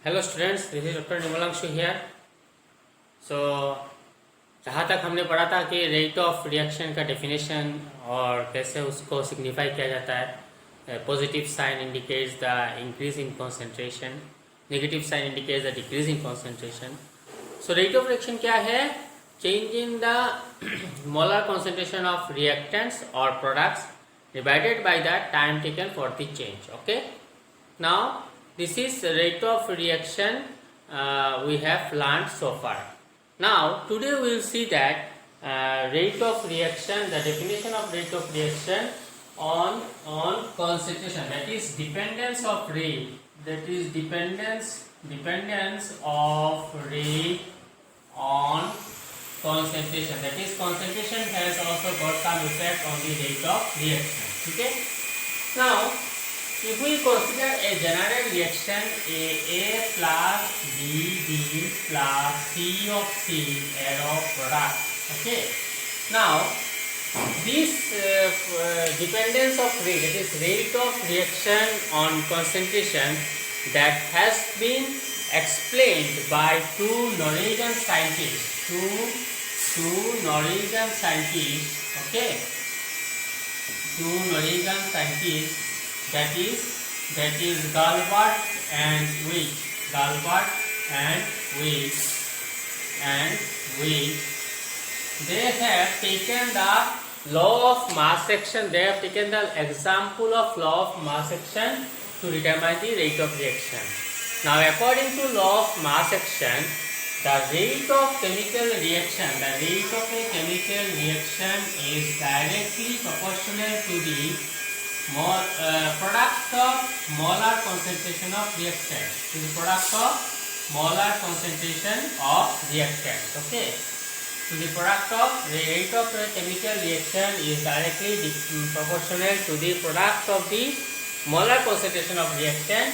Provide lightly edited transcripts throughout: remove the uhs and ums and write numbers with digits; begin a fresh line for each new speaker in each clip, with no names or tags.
Hello students, this is doctor Nirmalanshu here. So जहाँ तक हमने पढ़ा था कि रेट ऑफ रिएक्शन का डेफिनेशन और कैसे उसको सिग्निफाई किया जाता है। Positive sign indicates the increase in concentration, negative sign indicates the decrease in concentration. So rate of reaction क्या है? Change in the molar concentration of reactants और products divided by the time taken for the change. Okay, now this is the rate of reaction we have learned so far. Now today we will see that rate of reaction, the definition of rate of reaction on concentration, that is dependence of rate, that is dependence of rate on concentration, that is concentration has also got some effect on the rate of reaction. Okay, now if we consider a general reaction A plus B plus C of C of product, okay, now this dependence of rate, that is rate of reaction on concentration, that has been explained by two Norwegian scientists, okay, two Norwegian scientists, that is Galbart and Witt. They have taken the law of mass action, they have taken the example of law of mass action to determine the rate of reaction. Now according to law of mass action, the rate of chemical reaction is directly proportional to the product of molar concentration of reactant. This is product of molar concentration of reactant. Okay, so the product of rate of chemical reaction is directly proportional to the product of the molar concentration of reactant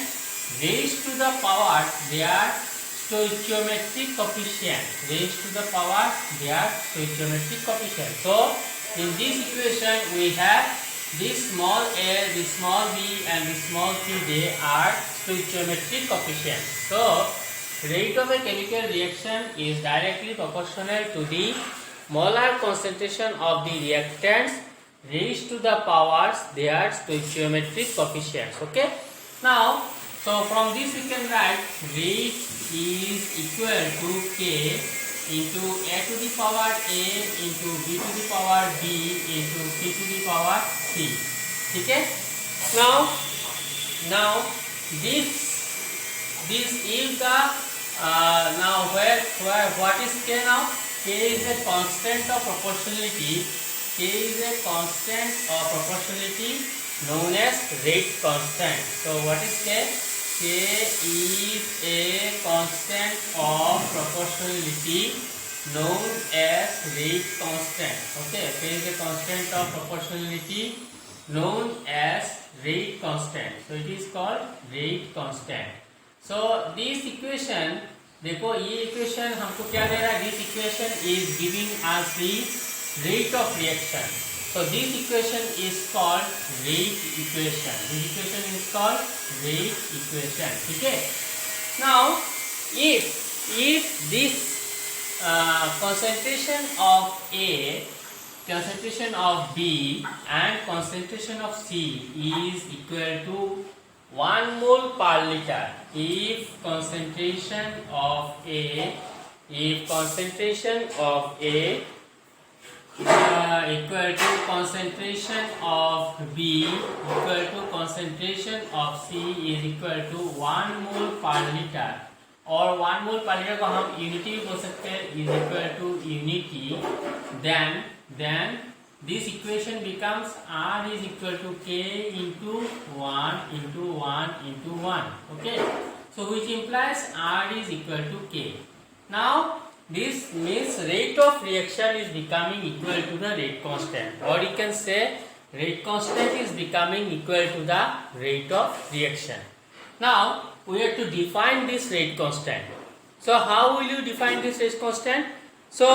raised to the power their stoichiometric coefficient. So in this equation we have this small a, this small b and this small c, they are stoichiometric coefficients. So rate of a chemical reaction is directly proportional to the molar concentration of the reactants raised to the powers their stoichiometric coefficients. Okay, now so from this we can write rate is equal to k into a to the power a into b to the power b into c to the power c. Okay, now this is the now where what is k? Now k is a constant of proportionality. Known as rate constant. So what is k? K is a constant of proportionality known as rate constant. Okay, K is a constant of proportionality known as rate constant. So it is called rate constant. So this equation, देखो ये equation हमको क्या दे रहा है? This equation is giving us the rate of reaction. So this equation is called rate equation. Okay. Now if this concentration of A, concentration of B and concentration of C is equal to 1 mole per liter. If concentration of A equal to concentration of B equal to concentration of C is equal to 1 mole per liter, और 1 mole per liter को हम unity भी बोल सकते हैं, is equal to unity, then this equation becomes R is equal to K into 1 into 1 into 1. Okay, so which implies R is equal to K. Now this means rate of reaction is becoming equal to the rate constant, or you can say rate constant is becoming equal to the rate of reaction. Now we have to define this rate constant. So how will you define this rate constant? So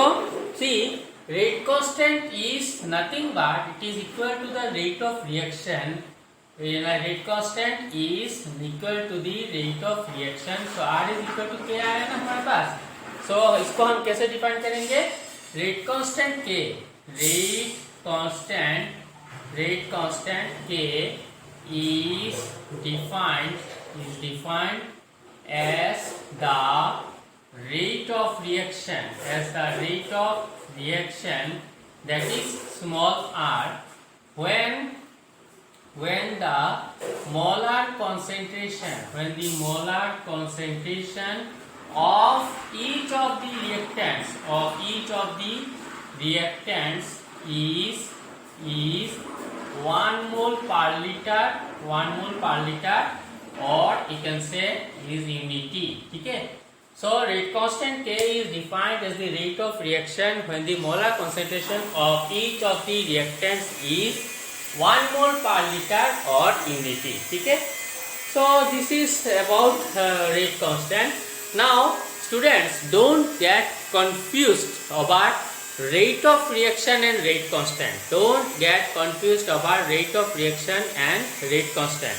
see, rate constant is nothing but it is equal to the rate of reaction rate constant is equal to the rate of reaction. So R is equal to K आया ना हमारे पास. So इसको हम कैसे define करेंगे? Rate constant K, rate constant K is defined as the rate of reaction, that is small r, when the molar concentration of each of the reactants is 1 mole per liter, or you can say is unity. ठीक है. So rate constant K is defined as the rate of reaction when the molar concentration of each of the reactants is 1 mole per liter or unity. ठीक है. So this is about rate constant. Now students, don't get confused about rate of reaction and rate constant. Don't get confused about rate of reaction and rate constant.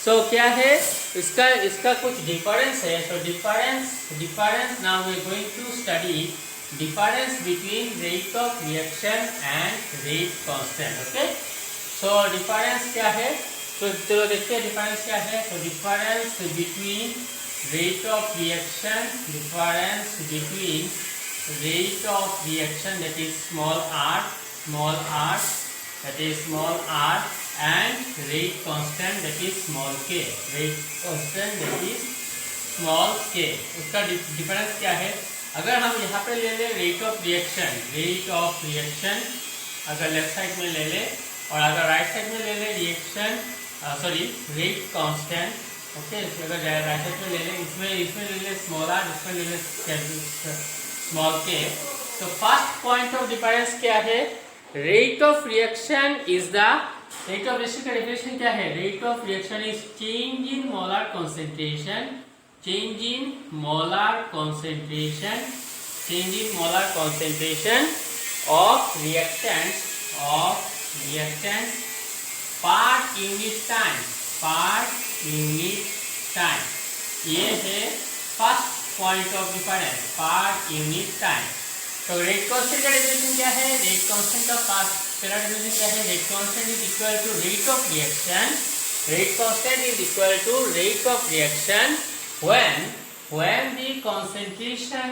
So क्या है इसका कुछ difference है. So difference now we are going to study difference between rate of reaction and rate constant. Okay. So difference क्या है? तो चलो देखते हैं difference क्या है. So difference between rate of reaction that is small r, and rate constant that is small k. उसका difference क्या है? अगर हम यहाँ पे ले ले रेट ऑफ रिएक्शन अगर लेफ्ट साइड में ले ले, और अगर राइट साइड में ले ले रेट कांस्टेंट. ओके. अगर राइट साइड में ले ले, इसमें ले ले स्मॉल r, इसमें ले ले स्मॉल k. तो फर्स्ट पॉइंट ऑफ डिफरेंस क्या है? Rate of reaction is the rate of reaction का डेफिनेशन क्या है? Rate of reaction is change in molar concentration of reactants per unit time. ये है first point of difference, per unit time. तो rate constant का definition क्या है? Rate constant का पहला डेफिनेशन क्या है? Rate constant is equal to rate of reaction. Rate constant is equal to rate of reaction when the concentration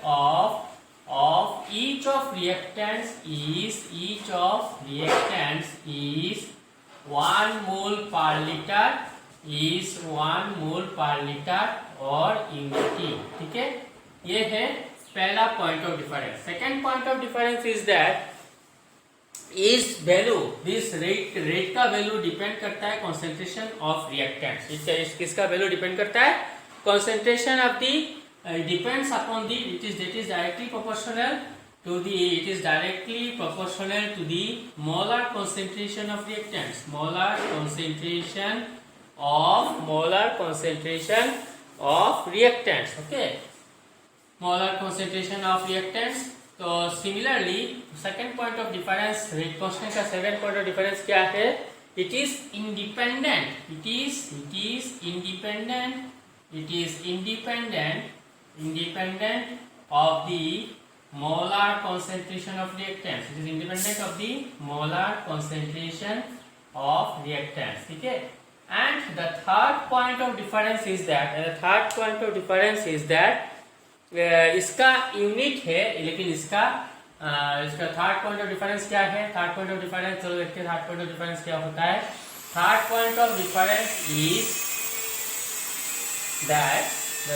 of each of reactants is 1 mole per liter और unity. ठीक है. ये है पहला point of difference. Second point of difference is that इस value, this rate का value depend करता है कॉन्सेंट्रेशन ऑफ रिएक्टेंट्स. किसका वैल्यू डिपेंड करता है? Concentration of the depends upon the it is directly proportional to the molar concentration of reactants. Molar concentration of reactants. Okay. Molar concentration of reactants. तो similarly second point of difference, rate constant का second point of difference क्या है? It is independent of the molar concentration of reactants. It is independent of the molar concentration of reactants. ठीक है. And the third point of difference is that इसका unit है, लेकिन इसका third point of difference क्या है? Third point of difference चलो देखते हैं. थर्ड पॉइंट ऑफ डिफरेंस क्या होता है? Third point of difference is that the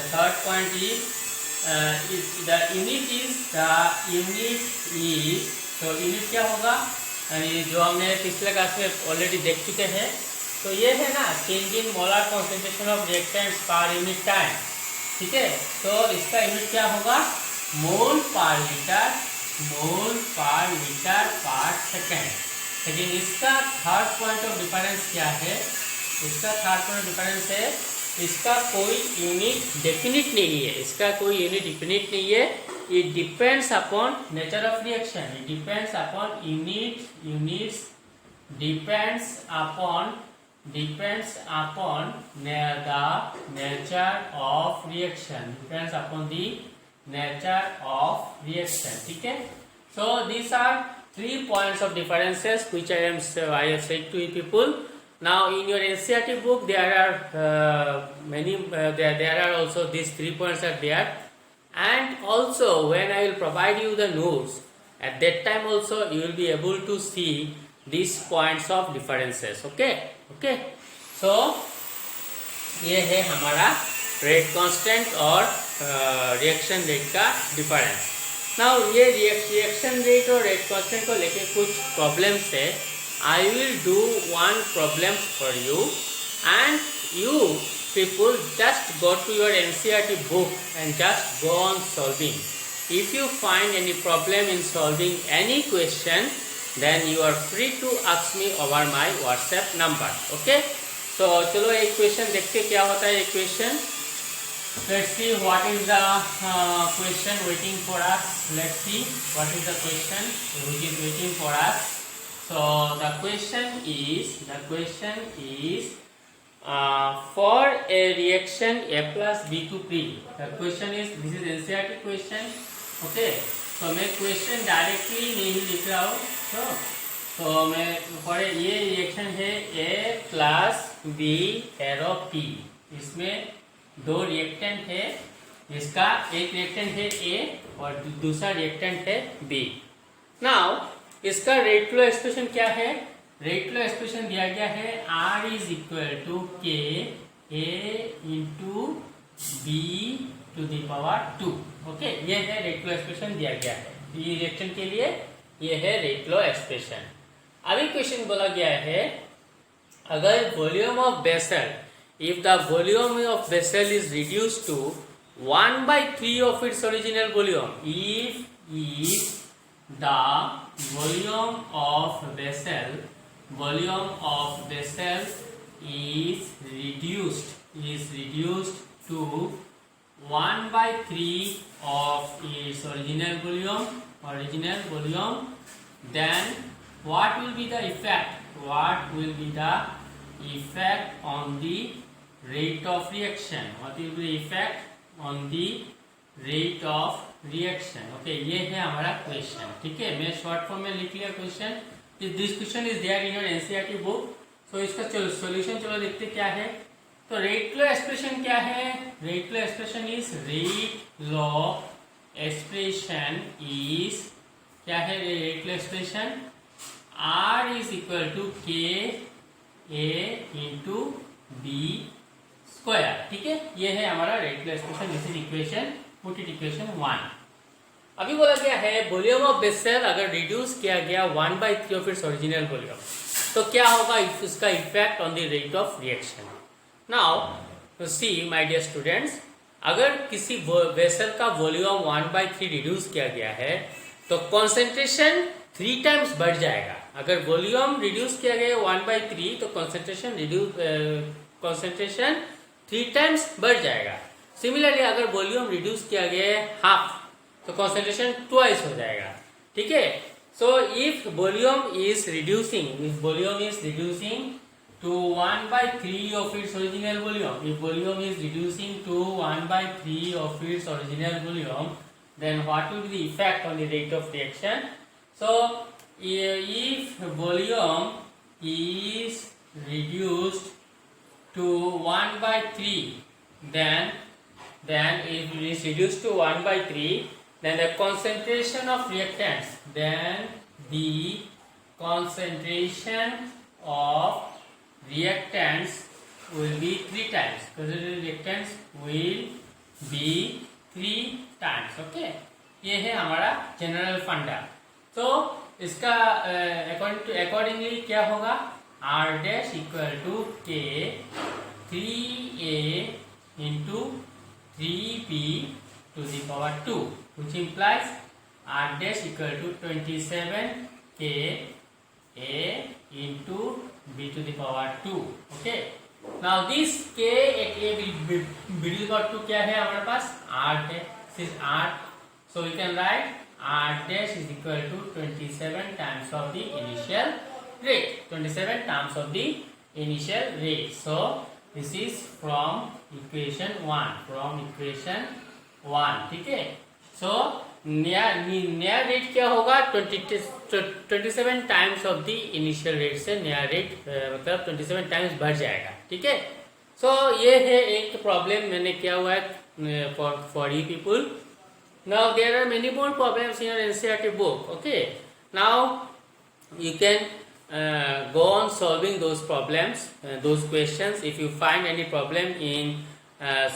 unit क्या होगा? जो हमने पिछले क्लास में ऑलरेडी देख चुके हैं. तो ये है ना, change in molar concentration of reactants पर यूनिट टाइम. ठीक है. तो इसका यूनिट क्या होगा? मोल पर लीटर पर सेकेंड. लेकिन इसका थर्ड पॉइंट ऑफ डिफरेंस क्या है? इसका थर्ड पॉइंट ऑफ डिफरेंस है इसका कोई यूनिट डेफिनिट नहीं है. It depends upon nature of reaction. It depends upon units depends upon the nature of reaction. Depends upon the nature of reaction. ठीक है. So these are 3 points of differences which I have said to you people. Now in your NCERT book there are many there are also these 3 points are there, and also when I will provide you the notes, at that time also you will be able to see these points of differences. Okay. So ये है हमारा rate constant और reaction rate का difference. Now ये reaction rate और rate constant को लेके कुछ प्रॉब्लम्स है. I will do one problem for you, and you people just go to your NCERT book and just go on solving. If you find any problem in solving any question, then you are free to ask me over my WhatsApp number. Okay? So चलो एक question देखते क्या होता है. एक question, let's see what is the question waiting for us. Let's see what is the question which is waiting for us. So the question is for a reaction A plus B2P. The question is, this is NCERT question. Okay. तो मैं question directly नहीं लिख रहा हूँ. तो मैं ये reaction है A plus B arrow P. इसमें 2 रिएक्टेंट है. इसका एक रिएक्टेंट है A और दूसरा रिएक्टेंट है B. नाउ इसका रेट फ्लो एक्सप्रेशन क्या है? रेट फ्लो एक्सप्रेशन दिया गया है R is equal to K A into B to the power 2. Okay, ये है रेट फ्लो एक्सप्रेशन दिया गया है. ये रिएक्शन के लिए ये है रेट फ्लो एक्सप्रेशन. अभी क्वेश्चन बोला गया है, अगर volume of vessel, if the volume of vessel is reduce to 1/3 of its original volume, if the volume of vessel is reduced to 1/3 of its original volume, then what will be the effect on the rate of reaction? What will be the effect on the rate of reaction. Okay, ये है हमारा question. ठीक है, मैं short form में लिख लिया question. This question is there in your NCERT book. So इसका सॉल्यूशन चलो देखते क्या है. तो रेट लॉ एक्सप्रेशन क्या है? रेट लॉ एक्सप्रेशन इज क्या है? Rate law expression R is equal to K A into B square. ठीक है, ये है हमारा rate law expression. This is equation, put it equation 1. अभी बोला गया है वॉल्यूम ऑफ वेसल अगर रिड्यूस किया गया 1/3 ऑफ इट्स ओरिजिनल वॉल्यूम, तो क्या होगा इसका effect on the rate of reaction. Now see my dear students, अगर किसी वेसल का वॉल्यूम 1/3 रिड्यूस किया गया है तो कॉन्सेंट्रेशन 3 टाइम्स बढ़ जाएगा. अगर वॉल्यूम रिड्यूस किया गया 1/3 तो कॉन्सेंट्रेशन 3 टाइम्स बढ़ जाएगा. सिमिलरली अगर वॉल्यूम रिड्यूस किया गया है हाफ तो कॉन्सेंट्रेशन ट्वाइस हो जाएगा. ठीक है. So if volume is reducing to 1/3 of its original volume, if volume is reducing to 1/3 of its original volume, then what will be the effect on the rate of reaction? So if volume is reduced to 1/3, then if it is reduced to 1/3, then the concentration of reactants, then the concentration of reactants will be 3 times. Reactants will be 3 times. Okay, ये है हमारा general फंडा. तो इसका accordingly क्या होगा? R dash equal to K 3A into 3B to the power 2, which implies R dash equal to 27 K A into B to the power 2. Okay. Now this K at A B to the power 2 क्या है हमारे पास? R dash is R. So we can write R dash is equal to 27 times of the initial rate, 27 terms of the initial rate. So this is from equation 1, ठीक है. So नया rate क्या होगा, 27 times of the initial rate से नया rate मतलब 27 times बढ़ जाएगा, ठीक है. सो ये है एक प्रॉब्लम मैंने किया हुआ है for you people. Now there are many more problems in your NCERT book. Okay, now you can go on solving those problems, those questions. If you find any problem in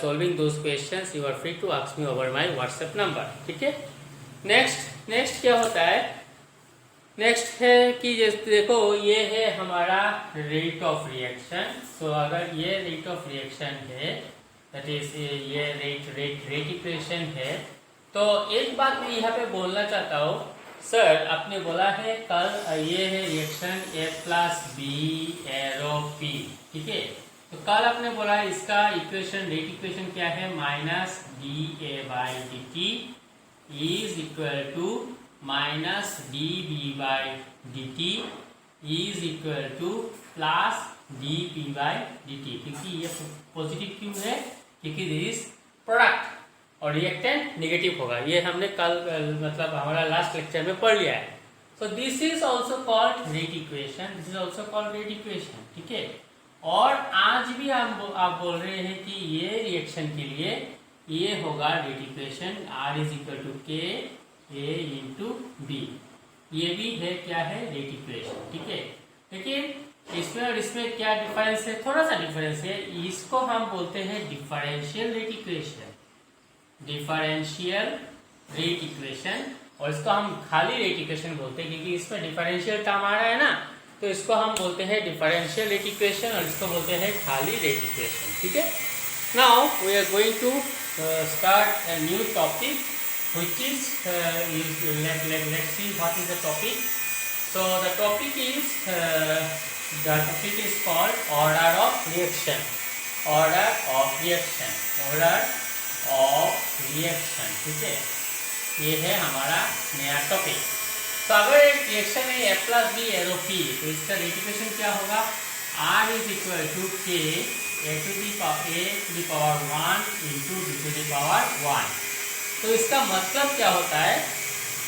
solving those questions, you are free to ask me over my WhatsApp number, ठीक है. Next क्या होता है, next है कि जैसे देखो ये है हमारा रेट ऑफ रिएक्शन. सो अगर ये रेट ऑफ रिएक्शन है, दैट इज ये रेट इक्वेशन है, तो एक बात मैं यहाँ पे बोलना चाहता हूँ. सर आपने बोला है कल ये है reaction A plus B arrow P, ठीक है. तो कल आपने बोला इसका इक्वेशन, रेट इक्वेशन क्या है, minus dA/dt is equal to minus dB/dt is equal to plus dP/dt. क्योंकि ये पॉजिटिव क्यों है, क्योंकि दिस इज प्रोडक्ट और रिएक्टेंट नेगेटिव होगा. ये हमने कल मतलब हमारा लास्ट लेक्चर में पढ़ लिया है. So this is also called rate equation, this is also called rate equation, ठीक है. और आज भी आप बोल रहे हैं कि ये रिएक्शन के लिए ये होगा rate equation R is equal to K A into B. ये भी है क्या है, रेट इक्वेशन, ठीक है. लेकिन इसमें और इसमें क्या डिफरेंस है, थोड़ा सा डिफरेंस है. इसको हम बोलते हैं differential rate equation, differential rate equation, और इसको हम खाली रेट इक्वेशन बोलते हैं क्योंकि इसमें डिफरेंशियल टर्म आ रहा है ना, तो इसको हम बोलते हैं डिफरेंशियल रेट इक्वेशन और इसको बोलते हैं खाली रेट इक्वेशन, ठीक है. Now we are going to start a new topic, which is let's see what is the topic. So the topic is called order of reaction. Order of reaction, ठीक है. ये है हमारा नया टॉपिक. तो अगर एक रिएक्शन है A plus B arrow P, तो इसका रेट इक्वेशन क्या होगा, R is equal to K a to the power 1 into b to the power 1. तो इसका मतलब क्या होता है,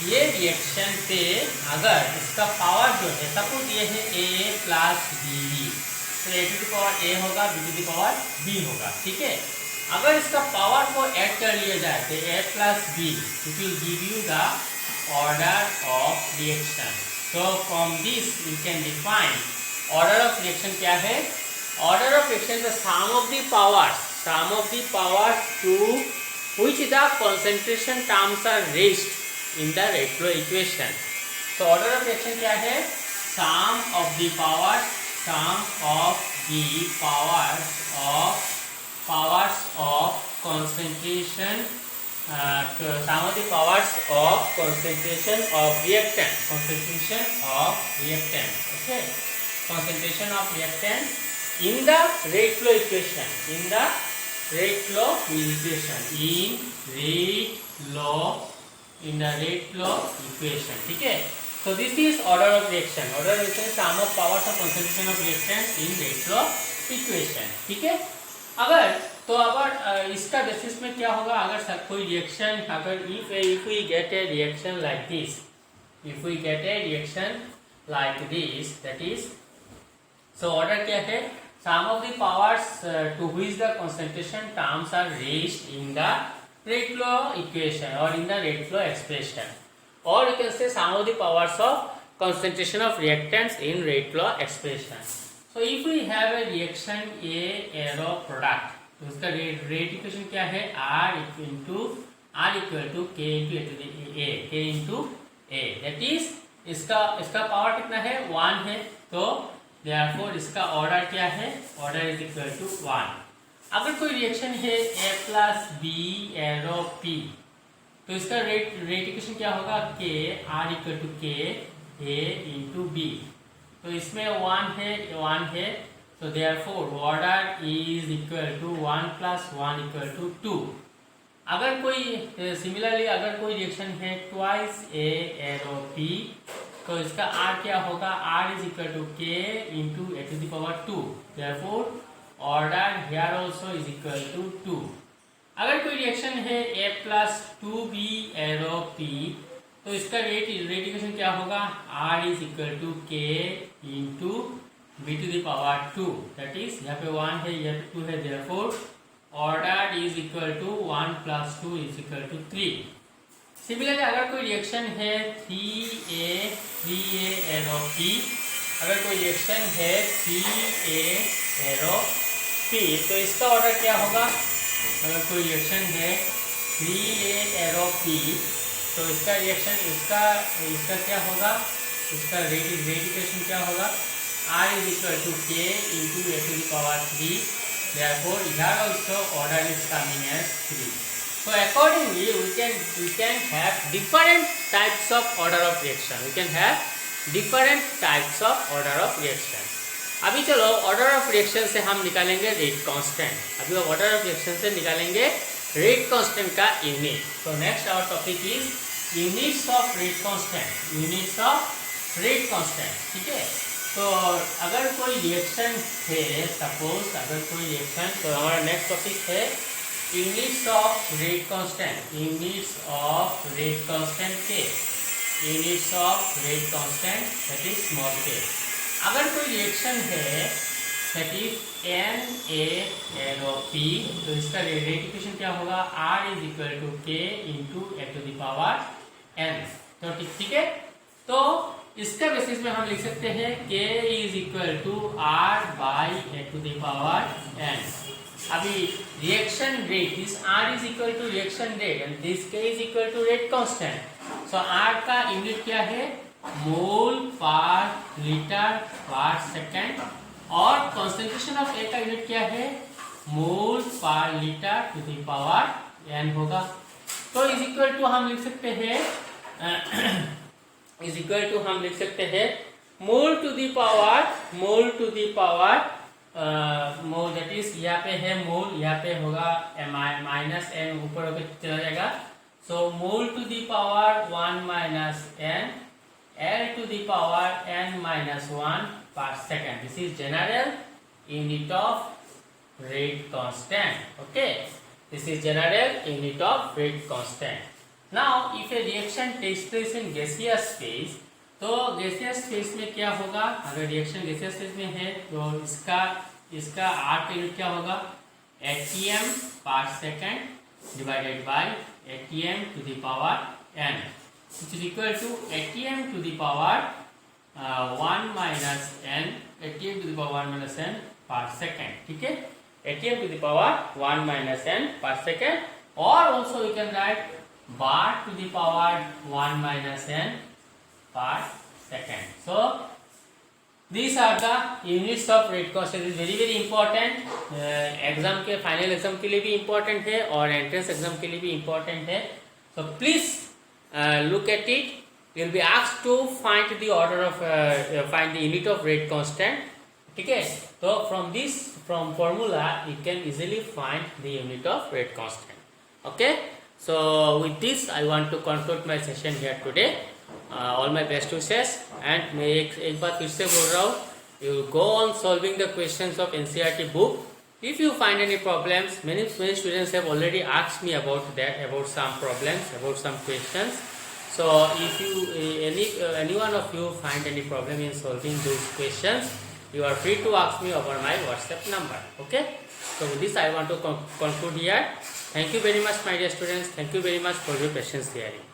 ये रिएक्शन पे अगर इसका पावर जो है, सपोज ये है a प्लस bb, तो a to the power a होगा, b to the power b होगा, ठीक है. अगर इसका पावर को ऐड कर लिया जाए तो a plus b, it will give you the order of reaction. So from this you can define order of reaction क्या है. Order of reaction the sum of the powers to which the concentration terms are raised in the rate flow equation. So order of reaction क्या है, sum of the powers of concentration sum of the powers of concentration of reactant, okay, concentration of reactant in the rate flow equation, rate flow equation, ठीक है. So this is order of reaction. Order of reaction sum of powers of concentration of reactant in rate flow equation, ठीक है. अगर इसका basis में क्या होगा, अगर कोई रिएक्शन, अगर if we get a reaction like this, that is, so order क्या है, sum of the powers to which the concentration terms are raised in the rate flow equation or in the rate flow expression, or you can say sum of the powers of concentration of reactants in rate flow expression. So if we have a reaction A arrow product, तो उसका rate equation क्या है, R equal to K into A, that is इसका power कितना है, 1 है. तो therefore इसका ऑर्डर क्या है, ऑर्डर इज इक्वल टू 1. अगर कोई रिएक्शन है A plus B arrow P, तो इसका रेट इक्वेशन क्या होगा, K R equal to K A into B. तो इसमें 1 है, so therefore order is equal to 1 plus 1 equal to 2. अगर कोई सिमिलरली अगर कोई रिएक्शन है ट्वाइस A एरो P, तो इसका r क्या होगा, r is equal to k into A to the power 2, therefore order here also is equal to 2। अगर कोई रिएक्शन है a plus 2b arrow p, तो इसका रेट इक्वेशन क्या होगा, r is equal to k into b to the power 2, that is यहाँ पे 1 है, यहाँ पे 2 है, therefore order is equal to 1 plus 2 is equal to 3। Similarly अगर कोई रिएक्शन है 3a एरो p, अगर कोई रिएक्शन है 3a एरो p, तो इसका ऑर्डर क्या होगा, अगर कोई रिएक्शन है 3a एरो p, तो इसका रिएक्शन इसका क्या होगा, इसका रेट इक्वेशन क्या होगा, r is equal to k into A to the power 3, therefore here also order is coming as 3. So accordingly we can have different types of order of reaction. We can have different types of order of reaction. अभी चलो order of reaction से हम निकालेंगे rate constant. अभी order of reaction से निकालेंगे rate constant का unit. तो next our topic is units of rate constant, units of rate constant. ठीक है, तो अगर कोई रिएक्शन है, सपोज अगर कोई रिएक्शन, तो हमारा नेक्स्ट टॉपिक है units of rate constant, units of rate constant k, units of rate constant that is small k. अगर कोई रिएक्शन है दैट इज Na P, तो इसका रेट इक्वेशन क्या होगा, R is equal to K into A to the power n। तो ठीक है, तो इसका बेसिस में हम लिख सकते हैं K is equal to R by A to the power n। अभी reaction rate, this R is equal to reaction rate and this K is equal to rate constant. So R का unit क्या है, mole per litre per second, और concentration of A का unit क्या है, mole per litre to the power n होगा। तो is equal to हम लिख सकते हैं इज इक्वल टू हम लिख सकते हैं mole to the power mole, that is यहाँ पे है मोल, यहाँ पे होगा माइनस n, ऊपर होकर चला जाएगा। So mole to the power 1 minus n, L to the power n minus 1 पर second. This is general unit of rate constant. Okay, this is general unit of rate constant. Now if a reaction takes place in gaseous phase, तो gaseous phase में क्या होगा, अगर reaction gaseous phase में है तो इसका R का यूनिट क्या होगा, atm per second divided by atm to the power n, which is equal to atm to the power 1 minus n, atm to the power 1 minus n per second। ठीक है, atm to the power 1 minus n per second, or also we can write bar to the power 1 minus n per second। So these are the units of rate constant। is very very important, exam के final exam के लिए भी important है और entrance exam के लिए भी important है। so please look at it, you will be asked to find the order of find the unit of rate constant। ठीक है, तो from formula you can easily find the unit of rate constant। okay, so with this I want to conclude my session here today। all my best wishes, and मैं एक बात फिर से बोल रहा हूँ, you go on solving the questions of NCERT book। if you find any problems, many students have already asked me about that, about some problems, about some questions। so if you any one of you find any problem in solving those questions, you are free to ask me over my WhatsApp number। okay, so with this I want to conclude here। thank you very much my dear students, thank you very much for your patience hearing।